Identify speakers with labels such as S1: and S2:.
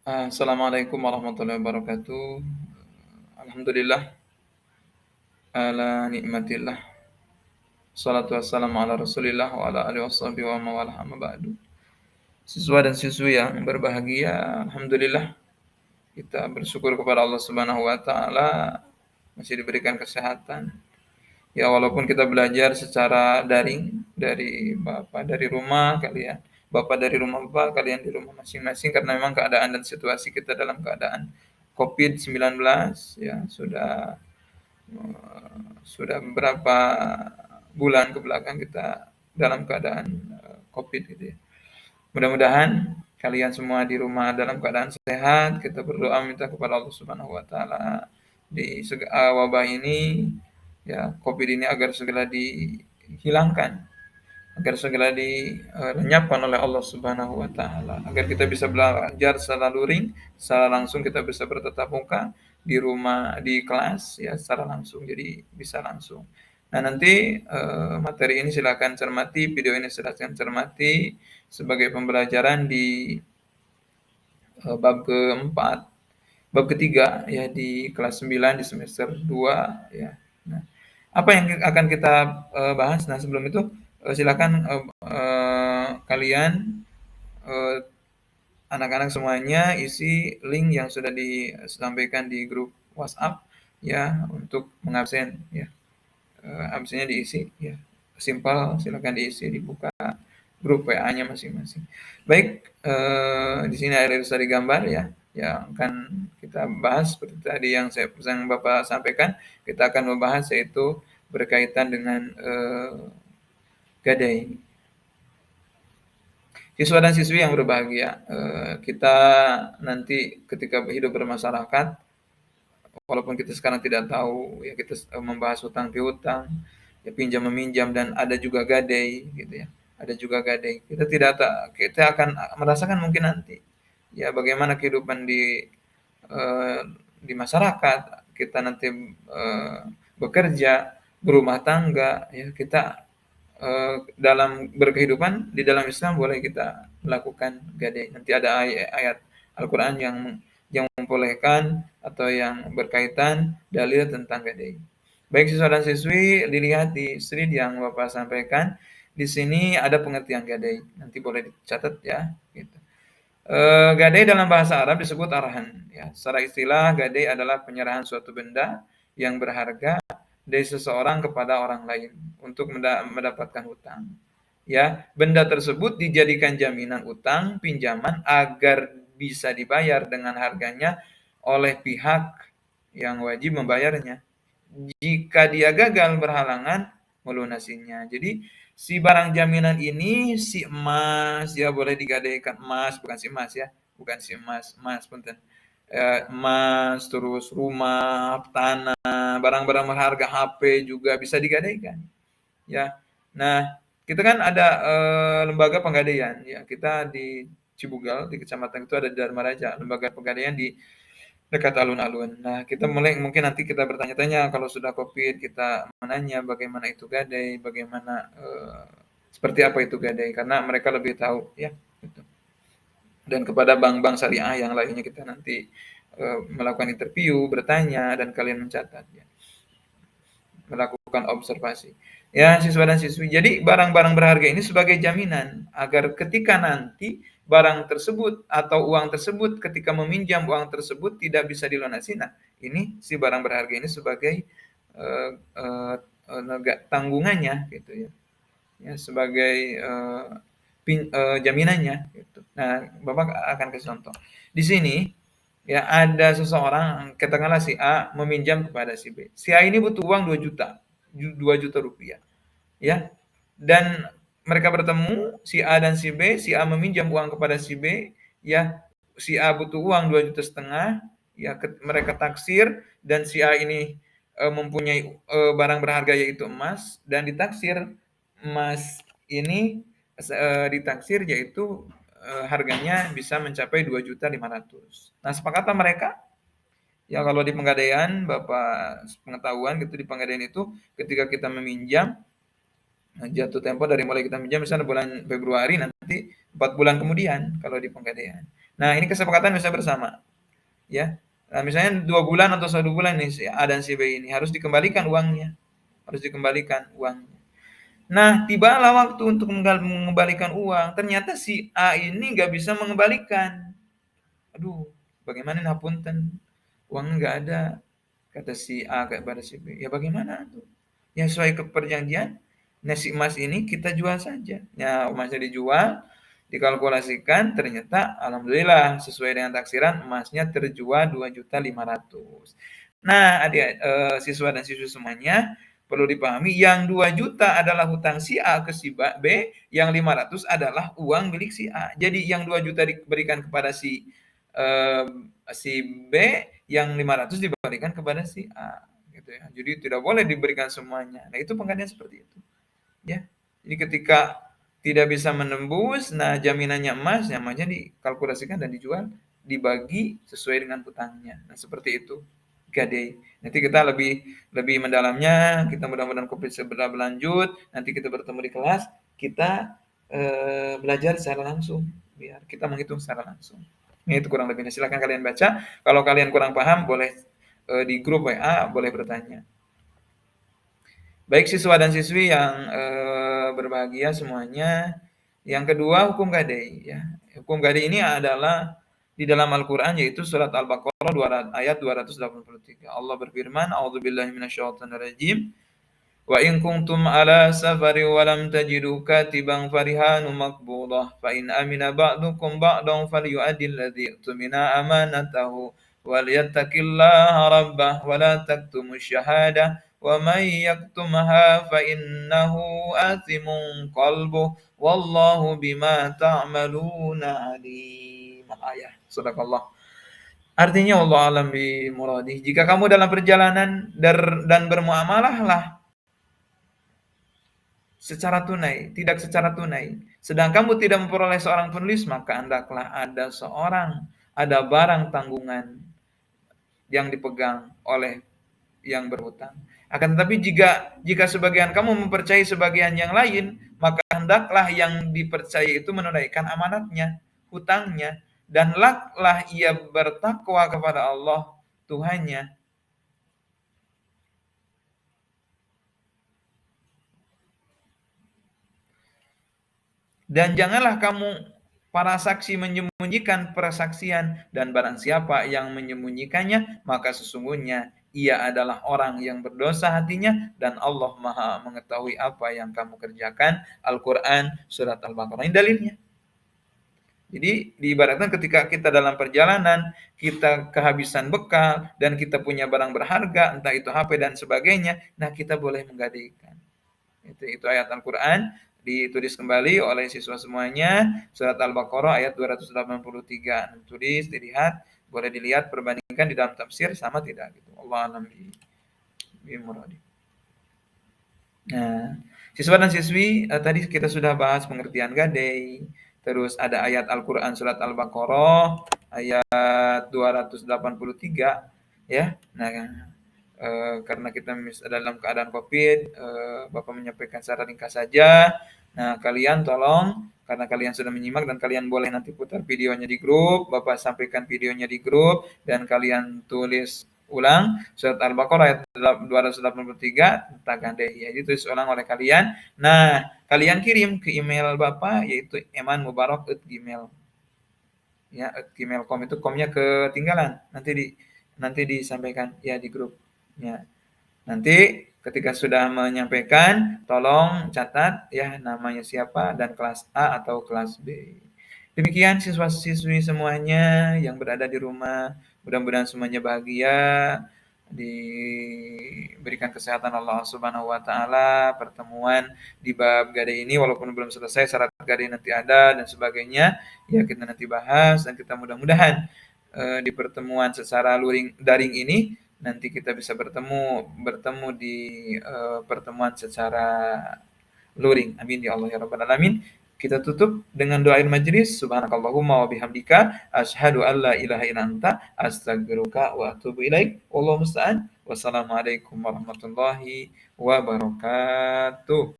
S1: Assalamualaikum warahmatullahi wabarakatuh. Alhamdulillah ala nikmatillah. Salatu wassalamu ala Rasulillah wa ala alihi washabihi wa mawalah amma ba'du. Siswa dan siswi yang berbahagia, alhamdulillah kita bersyukur kepada Allah Subhanahu wa taala masih diberikan kesehatan. Ya walaupun kita belajar secara daring dari rumah kalian, Bapak dari rumah Bapak, kalian di rumah masing-masing karena memang keadaan dan situasi kita dalam keadaan COVID-19 ya sudah beberapa bulan ke belakang kita dalam keadaan COVID gitu ya. Mudah-mudahan kalian semua di rumah dalam keadaan sehat. Kita berdoa minta kepada Allah Subhanahu wa taala di wabah ini ya COVID ini agar segera dihilangkan, agar segera dilenyapkan oleh Allah Subhanahu wa taala, agar kita bisa belajar secara luring, secara langsung kita bisa bertatap muka di rumah, di kelas ya secara langsung, jadi bisa langsung. Nah, nanti materi ini silakan cermati, video ini silakan cermati sebagai pembelajaran di bab keempat, bab ketiga ya di kelas 9 di semester 2 ya. Nah, apa yang akan kita bahas? Nah, sebelum itu silakan kalian eh, anak-anak semuanya isi link yang sudah disampaikan di grup WhatsApp ya untuk mengabsen ya. Absennya diisi ya. Simpel, silakan diisi, dibuka grup WA-nya masing-masing. Baik, di sini ada ilustrasi gambar ya, yang akan kita bahas seperti tadi yang Bapak sampaikan, kita akan membahas yaitu berkaitan dengan gadai. Siswa dan siswi yang berbahagia, kita nanti ketika hidup bermasyarakat, walaupun kita sekarang tidak tahu ya kita membahas hutang piutang, ya pinjam meminjam dan ada juga gadai gitu ya. Ada juga gadai. Kita akan merasakan mungkin nanti ya bagaimana kehidupan eh, di masyarakat, kita nanti bekerja, berumah tangga ya kita dalam berkehidupan di dalam Islam boleh kita melakukan gadai. Nanti ada ayat Al-Qur'an yang membolehkan atau yang berkaitan dalil tentang gadai. Baik siswa dan siswi, dilihat di slide yang Bapak sampaikan. Di sini ada pengertian gadai. Nanti boleh dicatat ya. Gitu. Gadai dalam bahasa Arab disebut arahan. Ya. Secara istilah, gadai adalah penyerahan suatu benda yang berharga dari seseorang kepada orang lain untuk mendapatkan hutang. Ya, benda tersebut dijadikan jaminan utang pinjaman agar bisa dibayar dengan harganya oleh pihak yang wajib membayarnya. Jika dia gagal berhalangan melunasinya. Jadi si barang jaminan ini si emas, ya boleh digadaikan emas, bukan si emas ya, bukan si emas, emas punten. Emas, terus rumah, tanah, barang-barang berharga, HP juga bisa digadaikan. Ya. Nah, kita kan ada lembaga penggadaian ya. Kita di Cibugal di kecamatan itu ada Dharma Raja, lembaga penggadaian di dekat alun-alun. Nah, kita mulai mungkin nanti kita bertanya-tanya kalau sudah Covid, kita menanya bagaimana itu gadai, bagaimana seperti apa itu gadai karena mereka lebih tahu ya gitu. Dan kepada bank-bank syariah yang lainnya kita nanti melakukan interview, bertanya dan kalian mencatat ya. Melakukan observasi. Ya, siswa dan siswi. Jadi barang-barang berharga ini sebagai jaminan agar ketika nanti barang tersebut atau uang tersebut ketika meminjam uang tersebut tidak bisa dilunasi. Nah, ini si barang berharga ini sebagai eh, eh, tanggungannya gitu ya. Ya, sebagai jaminannya gitu. Nah, Bapak akan kasih contoh. Di sini ya ada seseorang katakanlah si A meminjam kepada si B. Si A ini butuh uang 2 juta, 2 juta rupiah. Ya. Dan mereka bertemu si A dan si B, si A meminjam uang kepada si B, ya. Si A butuh uang 2,5 juta, ya mereka taksir dan si A ini mempunyai barang berharga yaitu emas dan ditaksir emas ini ditaksir yaitu harganya bisa mencapai 2,5 juta. Nah, sepakatan mereka ya kalau di penggadaian Bapak pengetahuan gitu di penggadaian itu ketika kita meminjam jatuh tempo dari mulai kita minjam misalnya bulan Februari nanti 4 bulan kemudian kalau di penggadaian. Nah, ini kesepakatan bisa bersama, ya. Nah, misalnya 2 bulan atau 1 bulan nih si A dan si B ini harus dikembalikan uangnya, harus dikembalikan uangnya. Nah, tibalah waktu untuk mengembalikan uang, ternyata si A ini nggak bisa mengembalikan. Aduh, bagaimana nih hapunten, uangnya nggak ada, kata si A kepada si B. Ya bagaimana tuh? Ya sesuai ke perjanjian, nah si emas ini kita jual saja. Ya emasnya dijual, dikalkulasikan, ternyata alhamdulillah sesuai dengan taksiran emasnya terjual 2.500.000. Nah, adik, siswa dan siswi semuanya perlu dipahami yang 2 juta adalah hutang si A ke si B, yang 500 adalah uang milik si A. Jadi yang 2 juta diberikan kepada si B, yang 500 diberikan kepada si A, gitu ya. Jadi tidak boleh diberikan semuanya. Nah, itu penggantian seperti itu, ya. Jadi ketika tidak bisa menembus, nah jaminannya emas, ya emasnya dikalkulasikan dan dijual, dibagi sesuai dengan hutangnya. Nah, seperti itu. Gadai. Nanti kita lebih lebih mendalamnya, kita mudah-mudahan COVID segera berlanjut, nanti kita bertemu di kelas, kita belajar secara langsung, biar kita menghitung secara langsung. Ini itu kurang lebihnya. Silakan kalian baca. Kalau kalian kurang paham, boleh di grup WA boleh bertanya. Baik siswa dan siswi yang berbahagia semuanya. Yang kedua hukum gadai ya. Hukum gadai ini adalah di dalam Al-Qur'an yaitu surat Al-Baqarah ayat 283. Allah berfirman, "A'udzubillahi minasyaitonirrajim. Wa in kuntum ala safari wa lam tajidu katiban farihanu maqbudah fa in amina ba'dukum ba'dan falyu'addi alladhi tumina amanatahu wal yattaqillaha rabbah wa la taktumu syahadah wa man yaktumha fa innahu athimun qalbuh wallahu bima ta'maluna alim." Ayat sadaqallah. Artinya Allah alam bi muradi. Jika kamu dalam perjalanan dan bermuamalahlah secara tunai, tidak secara tunai. Sedang kamu tidak memperoleh seorang penulis, maka hendaklah ada barang tanggungan yang dipegang oleh yang berhutang. Akan tetapi jika sebagian kamu mempercayai sebagian yang lain, maka hendaklah yang dipercaya itu menunaikan amanatnya, hutangnya, dan hendaklah ia bertakwa kepada Allah Tuhannya. Dan janganlah kamu para saksi menyembunyikan persaksian, dan barang siapa yang menyembunyikannya, maka sesungguhnya ia adalah orang yang berdosa hatinya, dan Allah Maha mengetahui apa yang kamu kerjakan. Al-Quran Surat Al-Baqarah. Ini dalilnya. Jadi diibaratkan ketika kita dalam perjalanan, kita kehabisan bekal, dan kita punya barang berharga, entah itu HP dan sebagainya, nah kita boleh menggadaikan. Itu ayat Al-Quran ditulis kembali oleh siswa semuanya, surat Al-Baqarah ayat 283. Tulis, dilihat, boleh dilihat, perbandingkan di dalam tafsir sama tidak gitu. Allah alam bi muradi. Nah, siswa dan siswi, tadi kita sudah bahas pengertian gadai, terus ada ayat Al-Quran surat Al-Baqarah ayat 283, ya. Nah, karena kita dalam keadaan COVID, Bapak menyampaikan secara ringkas saja. Nah, kalian tolong, karena kalian sudah menyimak dan kalian boleh nanti putar videonya di grup, Bapak sampaikan videonya di grup, dan kalian tulis ulang surat Al-Baqarah ayat 283 tentang gadai, ya, ditulis ulang oleh kalian. Nah, kalian kirim ke email Bapak yaitu emanmubarak@gmail, ya, @gmail.com. Itu komnya ketinggalan, nanti disampaikan ya di grup, ya. Nanti ketika sudah menyampaikan, tolong catat ya namanya siapa dan kelas A atau kelas B. Demikian siswa-siswi semuanya yang berada di rumah, mudah-mudahan semuanya bahagia, diberikan kesehatan Allah Subhanahu wa taala. Pertemuan di bab gadai ini walaupun belum selesai, syarat gadai nanti ada dan sebagainya, ya kita nanti bahas, dan kita mudah-mudahan di pertemuan secara daring ini nanti kita bisa bertemu di pertemuan secara luring. Amin ya Allah ya rabbal alamin. Kita tutup dengan doain majelis. Subhanakallahumma wa bihamdika asyhadu an la ilaha illa anta astaghfiruka wa atubu ilaik. Wallahu musta'an. Wassalamualaikum warahmatullahi wabarakatuh.